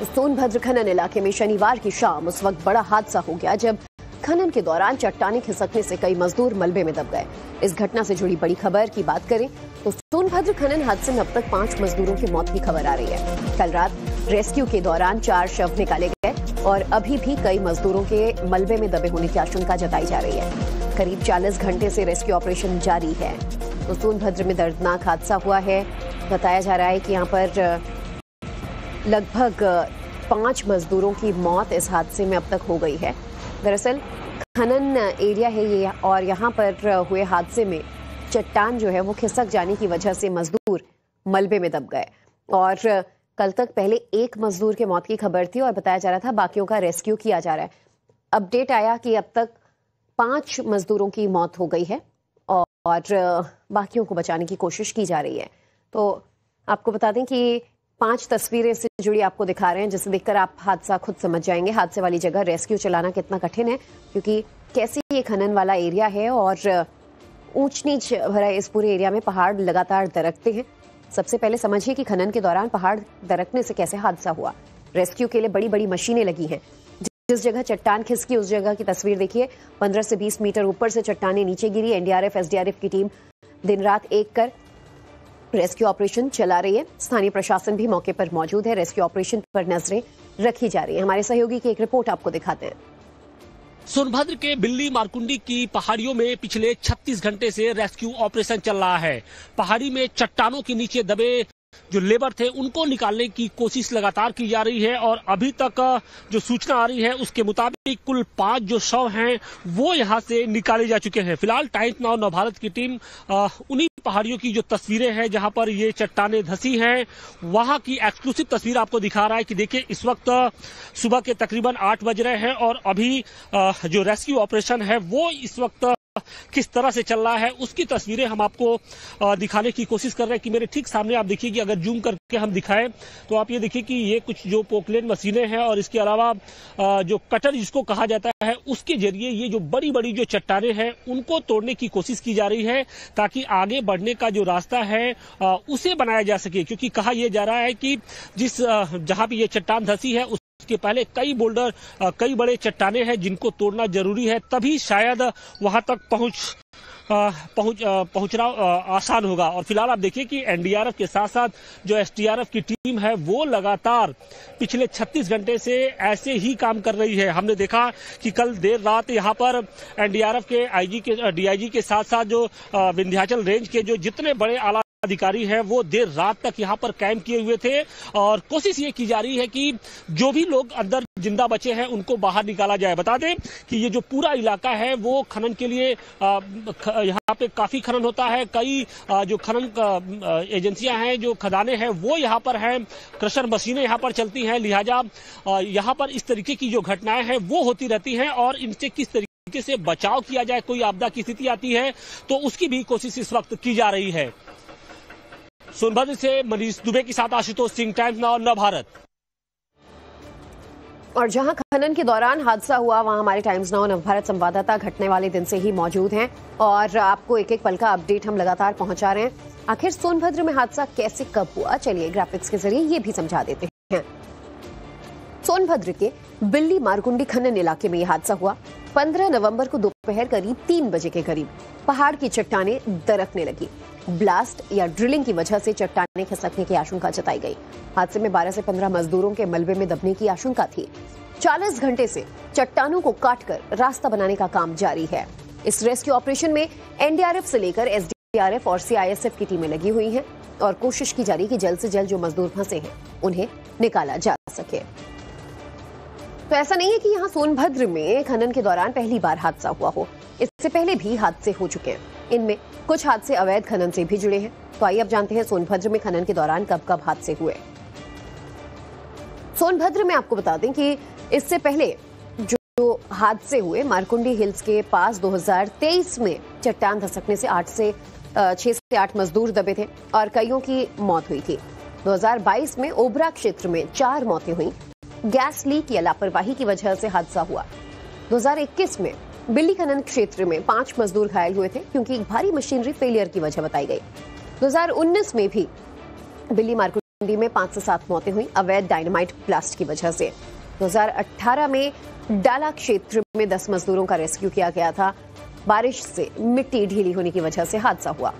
सोनभद्र खनन इलाके में शनिवार की शाम उस वक्त बड़ा हादसा हो गया जब खनन के दौरान चट्टानें खिसकने से कई मजदूर मलबे में दब गए। इस घटना से जुड़ी बड़ी खबर की बात करें तो सोनभद्र खनन हादसे में अब तक 5 मजदूरों की मौत की खबर आ रही है। कल रात रेस्क्यू के दौरान 4 शव निकाले गए और अभी भी कई मजदूरों के मलबे में दबे होने की आशंका जताई जा रही है। करीब 40 घंटे से रेस्क्यू ऑपरेशन जारी है। तो सोनभद्र में दर्दनाक हादसा हुआ है। बताया जा रहा है कि यहाँ पर लगभग 5 मजदूरों की मौत इस हादसे में अब तक हो गई है। दरअसल खनन एरिया है ये और यहाँ पर हुए हादसे में चट्टान जो है वो खिसक जाने की वजह से मजदूर मलबे में दब गए और कल तक पहले 1 मजदूर के मौत की खबर थी और बताया जा रहा था बाकियों का रेस्क्यू किया जा रहा है। अपडेट आया कि अब तक 5 मजदूरों की मौत हो गई है और बाकियों को बचाने की कोशिश की जा रही है। तो आपको बता दें कि 5 तस्वीरें से जुड़ी आपको दिखा रहे हैं जिसे देखकर आप हादसा खुद समझ जाएंगे। हादसे वाली जगह रेस्क्यू चलाना कितना कठिन है क्योंकि कैसे ये खनन वाला एरिया है और ऊंच नीच भरा इस पूरे एरिया में पहाड़ लगातार दरकते हैं। सबसे पहले समझिए कि खनन के दौरान पहाड़ दरकने से कैसे हादसा हुआ। रेस्क्यू के लिए बड़ी बड़ी मशीनें लगी हैं। जिस जगह चट्टान खिसकी उस जगह की तस्वीर देखिए। 15 से 20 मीटर ऊपर से चट्टानें नीचे गिरी। एनडीआरएफ एसडीआरएफ की टीम दिन रात एक कर रेस्क्यू ऑपरेशन चला रही है। स्थानीय प्रशासन भी मौके पर मौजूद है। रेस्क्यू ऑपरेशन पर नजरें रखी जा रही है। हमारे सहयोगी की एक रिपोर्ट आपको दिखाते हैं। सोनभद्र के बिल्ली मारकुंडी की पहाड़ियों में पिछले 36 घंटे से रेस्क्यू ऑपरेशन चल रहा है। पहाड़ी में चट्टानों के नीचे दबे जो लेबर थे उनको निकालने की कोशिश लगातार की जा रही है और अभी तक जो सूचना आ रही है उसके मुताबिक कुल 5 जो शव हैं वो यहां से निकाले जा चुके हैं। फिलहाल टाइम्स नाउ नवभारत की टीम उन्हीं पहाड़ियों की जो तस्वीरें हैं जहां पर ये चट्टानें धसी हैं वहां की एक्सक्लूसिव तस्वीर आपको दिखा रहा है कि देखिए इस वक्त सुबह के तकरीबन 8 बज रहे हैं और अभी जो रेस्क्यू ऑपरेशन है वो इस वक्त किस तरह से चल रहा है उसकी तस्वीरें हम आपको दिखाने की कोशिश कर रहे हैं कि मेरे ठीक सामने आप देखिए कि अगर जूम करके हम दिखाएं तो आप ये देखिए कि ये कुछ जो पोकलेन मशीनें हैं और इसके अलावा जो कटर जिसको कहा जाता है उसके जरिए ये जो बड़ी बड़ी जो चट्टानें हैं उनको तोड़ने की कोशिश की जा रही है ताकि आगे बढ़ने का जो रास्ता है उसे बनाया जा सके। क्योंकि कहा यह जा रहा है कि जहां भी ये चट्टान धसी है उसके पहले कई बोल्डर कई बड़े चट्टाने हैं जिनको तोड़ना जरूरी है, तभी शायद वहां तक पहुंचना आसान होगा। और फिलहाल आप देखिए कि एनडीआरएफ के साथ साथ जो एसडीआरएफ की टीम है वो लगातार पिछले 36 घंटे से ऐसे ही काम कर रही है। हमने देखा कि कल देर रात यहां पर एनडीआरएफ के आईजी के डीआईजी के साथ साथ जो विंध्याचल रेंज के जो जितने बड़े आला अधिकारी हैं वो देर रात तक यहां पर कैंप किए हुए थे और कोशिश ये की जा रही है कि जो भी लोग अंदर जिंदा बचे हैं उनको बाहर निकाला जाए। बता दें कि ये जो पूरा इलाका है वो खनन के लिए यहाँ पे काफी खनन होता है। कई जो खनन एजेंसियां हैं जो खदानें हैं वो यहाँ पर हैं, क्रशर मशीनें यहाँ पर चलती हैं, लिहाजा यहाँ पर इस तरीके की जो घटनाएं हैं वो होती रहती हैं और इनसे किस तरीके से बचाव किया जाए, कोई आपदा की स्थिति आती है तो उसकी भी कोशिश इस वक्त की जा रही है। सोनभद्र से मनीष दुबे के साथ आशुतोष सिंह, टाइम्स नाउ नवभारत। और जहां खनन के दौरान हादसा हुआ वहां हमारे टाइम्स नाउ नवभारत संवाददाता घटने वाले दिन से ही मौजूद हैं और आपको एक एक पल का अपडेट हम लगातार पहुंचा रहे हैं। आखिर सोनभद्र में हादसा कैसे कब हुआ, चलिए ग्राफिक्स के जरिए ये भी समझा देते हैं। सोनभद्र के बिल्ली मारकुंडी खनन इलाके में यह हादसा हुआ। 15 नवंबर को दोपहर करीब 3 बजे के करीब पहाड़ की चट्टानें दरकने लगी। ब्लास्ट या ड्रिलिंग की वजह से चट्टानें खिसकने की आशंका जताई गई। हादसे में 12 से 15 मजदूरों के मलबे में दबने की आशंका थी। 40 घंटे से चट्टानों को काटकर रास्ता बनाने का काम जारी है। इस रेस्क्यू ऑपरेशन में एनडीआरएफ से लेकर एसडीआरएफ और सीआईएसएफ की टीमें लगी हुई हैं और कोशिश की जा रही है कि जल्द से जल्द जो मजदूर फंसे हैं उन्हें निकाला जा सके। तो ऐसा नहीं है कि यहाँ सोनभद्र में खनन के दौरान पहली बार हादसा हुआ हो, इससे पहले भी हादसे हो चुके हैं। इनमें कुछ हादसे अवैध खनन से भी जुड़े हैं। तो आइए अब जानते हैं सोनभद्र में खनन के दौरान कब कब हादसे हुए। सोनभद्र में आपको बता दें कि इससे पहले जो हादसे हुए मारकुंडी हिल्स के पास 2023 में चट्टान धसकने से 6 से 8 मजदूर दबे थे और कईयों की मौत हुई थी। 2022 में ओबरा क्षेत्र में 4 मौतें हुई। गैस लीक या लापरवाही की वजह से हादसा हुआ। 2021 में बिल्ली खनन क्षेत्र में 5 मजदूर घायल हुए थे क्योंकि एक भारी मशीनरी फेलियर की वजह बताई गई। 2019 में भी बिल्ली मारकुंडी मारकुंडी में 5 से 7 मौतें हुई अवैध डायनामाइट ब्लास्ट की वजह से। 2018 में डाला क्षेत्र में 10 मजदूरों का रेस्क्यू किया गया था। बारिश से मिट्टी ढीली होने की वजह से हादसा हुआ।